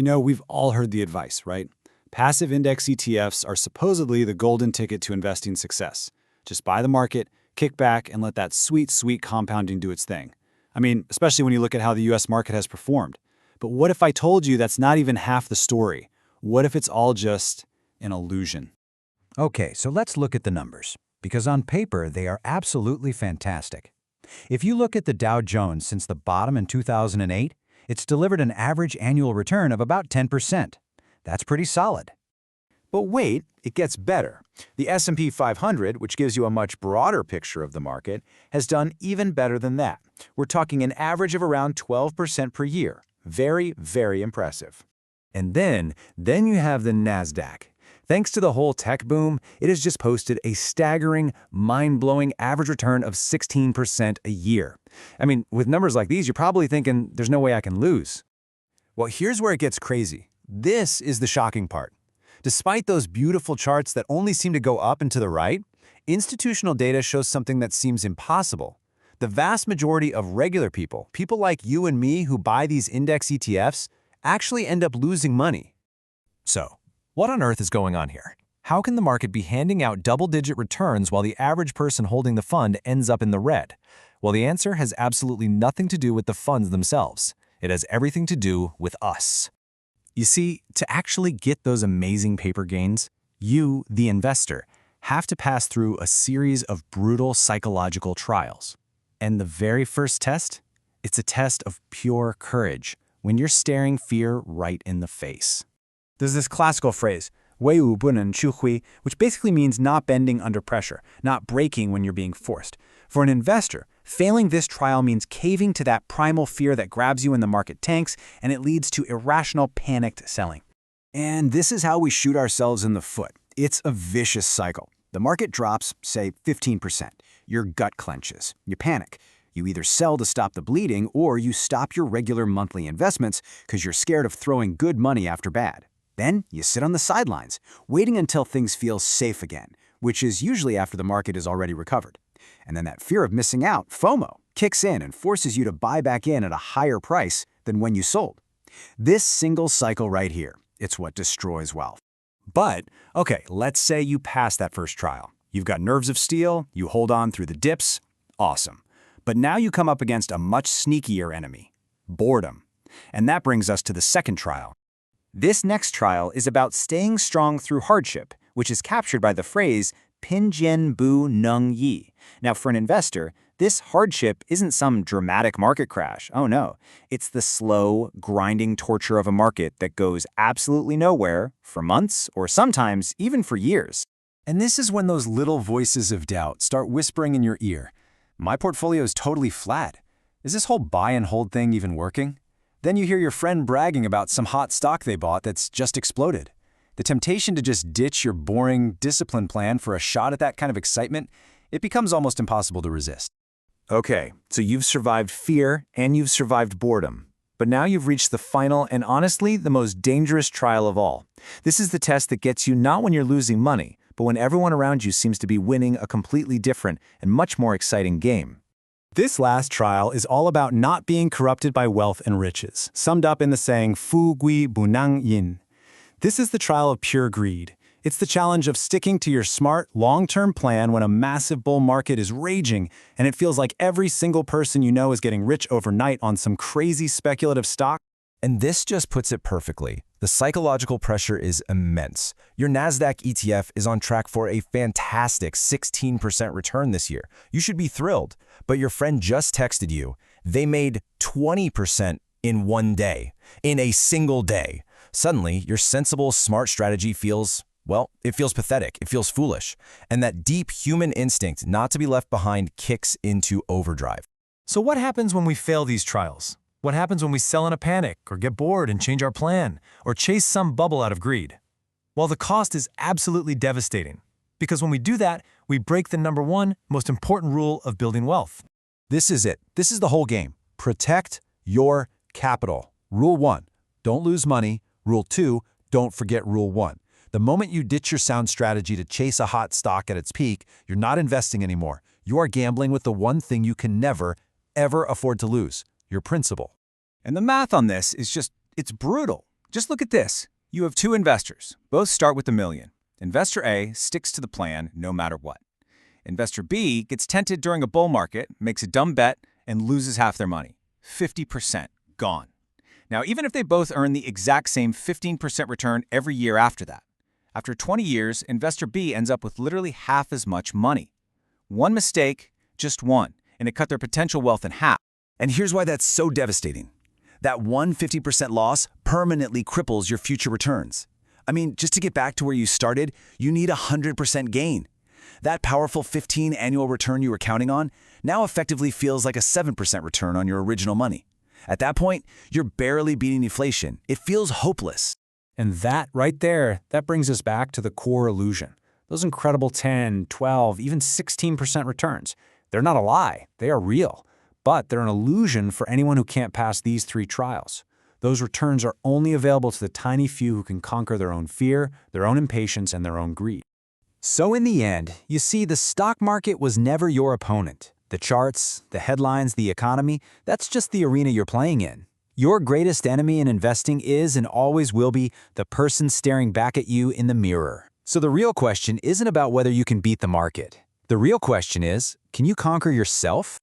We've all heard the advice, right? Passive index ETFs are supposedly the golden ticket to investing success. Just buy the market, kick back, and let that sweet, sweet compounding do its thing. I mean, especially when you look at how the US market has performed. But what if I told you that's not even half the story? What if it's all just an illusion? Okay, so let's look at the numbers, because on paper they are absolutely fantastic. If you look at the Dow Jones since the bottom in 2008, it's delivered an average annual return of about 10%. That's pretty solid. But wait, it gets better. The S&P 500, which gives you a much broader picture of the market, has done even better than that. We're talking an average of around 12% per year. Very, very impressive. And then you have the NASDAQ. Thanks to the whole tech boom, it has just posted a staggering, mind-blowing average return of 16% a year. I mean, with numbers like these, you're probably thinking, there's no way I can lose. Well, here's where it gets crazy. This is the shocking part. Despite those beautiful charts that only seem to go up and to the right, institutional data shows something that seems impossible. The vast majority of regular people like you and me who buy these index ETFs, actually end up losing money. So, what on earth is going on here? How can the market be handing out double-digit returns while the average person holding the fund ends up in the red? Well, the answer has absolutely nothing to do with the funds themselves. It has everything to do with us. You see, to actually get those amazing paper gains, you, the investor, have to pass through a series of brutal psychological trials. And the very first test? It's a test of pure courage, when you're staring fear right in the face. There's this classical phrase, 威武不能屈膝, which basically means not bending under pressure, not breaking when you're being forced. For an investor, failing this trial means caving to that primal fear that grabs you when the market tanks, and it leads to irrational, panicked selling. And this is how we shoot ourselves in the foot. It's a vicious cycle. The market drops, say, 15%. Your gut clenches. You panic. You either sell to stop the bleeding, or you stop your regular monthly investments because you're scared of throwing good money after bad. Then you sit on the sidelines, waiting until things feel safe again, which is usually after the market is already recovered. And then that fear of missing out, FOMO, kicks in and forces you to buy back in at a higher price than when you sold. This single cycle right here, it's what destroys wealth. But, okay, let's say you pass that first trial. You've got nerves of steel, you hold on through the dips, awesome. But now you come up against a much sneakier enemy, boredom. And that brings us to the second trial. This next trial is about staying strong through hardship, which is captured by the phrase pinjian bu neng yi. Now, for an investor, this hardship isn't some dramatic market crash. Oh no, it's the slow, grinding torture of a market that goes absolutely nowhere for months or sometimes even for years. And this is when those little voices of doubt start whispering in your ear. My portfolio is totally flat. Is this whole buy and hold thing even working? Then you hear your friend bragging about some hot stock they bought that's just exploded. The temptation to just ditch your boring, discipline plan for a shot at that kind of excitement, it becomes almost impossible to resist. Okay, so you've survived fear and you've survived boredom. But now you've reached the final and honestly the most dangerous trial of all. This is the test that gets you not when you're losing money, but when everyone around you seems to be winning a completely different and much more exciting game. This last trial is all about not being corrupted by wealth and riches, summed up in the saying, fu gui bunang yin. This is the trial of pure greed. It's the challenge of sticking to your smart, long-term plan when a massive bull market is raging, and it feels like every single person you know is getting rich overnight on some crazy speculative stock. And this just puts it perfectly. The psychological pressure is immense. Your NASDAQ ETF is on track for a fantastic 16% return this year. You should be thrilled. But your friend just texted you. They made 20% in one day, in a single day. Suddenly, your sensible, smart strategy feels, well, it feels pathetic. It feels foolish. And that deep human instinct not to be left behind kicks into overdrive. So what happens when we fail these trials? What happens when we sell in a panic, or get bored and change our plan, or chase some bubble out of greed? Well, the cost is absolutely devastating, because when we do that, we break the number one most important rule of building wealth. This is it. This is the whole game. Protect your capital. Rule 1, don't lose money. Rule 2, don't forget Rule 1. The moment you ditch your sound strategy to chase a hot stock at its peak, you're not investing anymore. You are gambling with the one thing you can never, ever afford to lose, your principal. And the math on this is just, it's brutal. Just look at this. You have two investors. Both start with $1 million. Investor A sticks to the plan no matter what. Investor B gets tempted during a bull market, makes a dumb bet, and loses half their money. 50% gone. Now, even if they both earn the exact same 15% return every year after that, after 20 years, Investor B ends up with literally half as much money. One mistake, just one, and it cut their potential wealth in half. And here's why that's so devastating. That 50% loss permanently cripples your future returns. I mean, just to get back to where you started, you need 100% gain. That powerful 15 annual return you were counting on now effectively feels like a 7% return on your original money. At that point, you're barely beating inflation. It feels hopeless. And that right there, that brings us back to the core illusion. Those incredible 10, 12, even 16% returns. They're not a lie, they are real. But they're an illusion for anyone who can't pass these 3 trials. Those returns are only available to the tiny few who can conquer their own fear, their own impatience, and their own greed. So in the end, you see, the stock market was never your opponent. The charts, the headlines, the economy, that's just the arena you're playing in. Your greatest enemy in investing is and always will be the person staring back at you in the mirror. So the real question isn't about whether you can beat the market. The real question is, can you conquer yourself?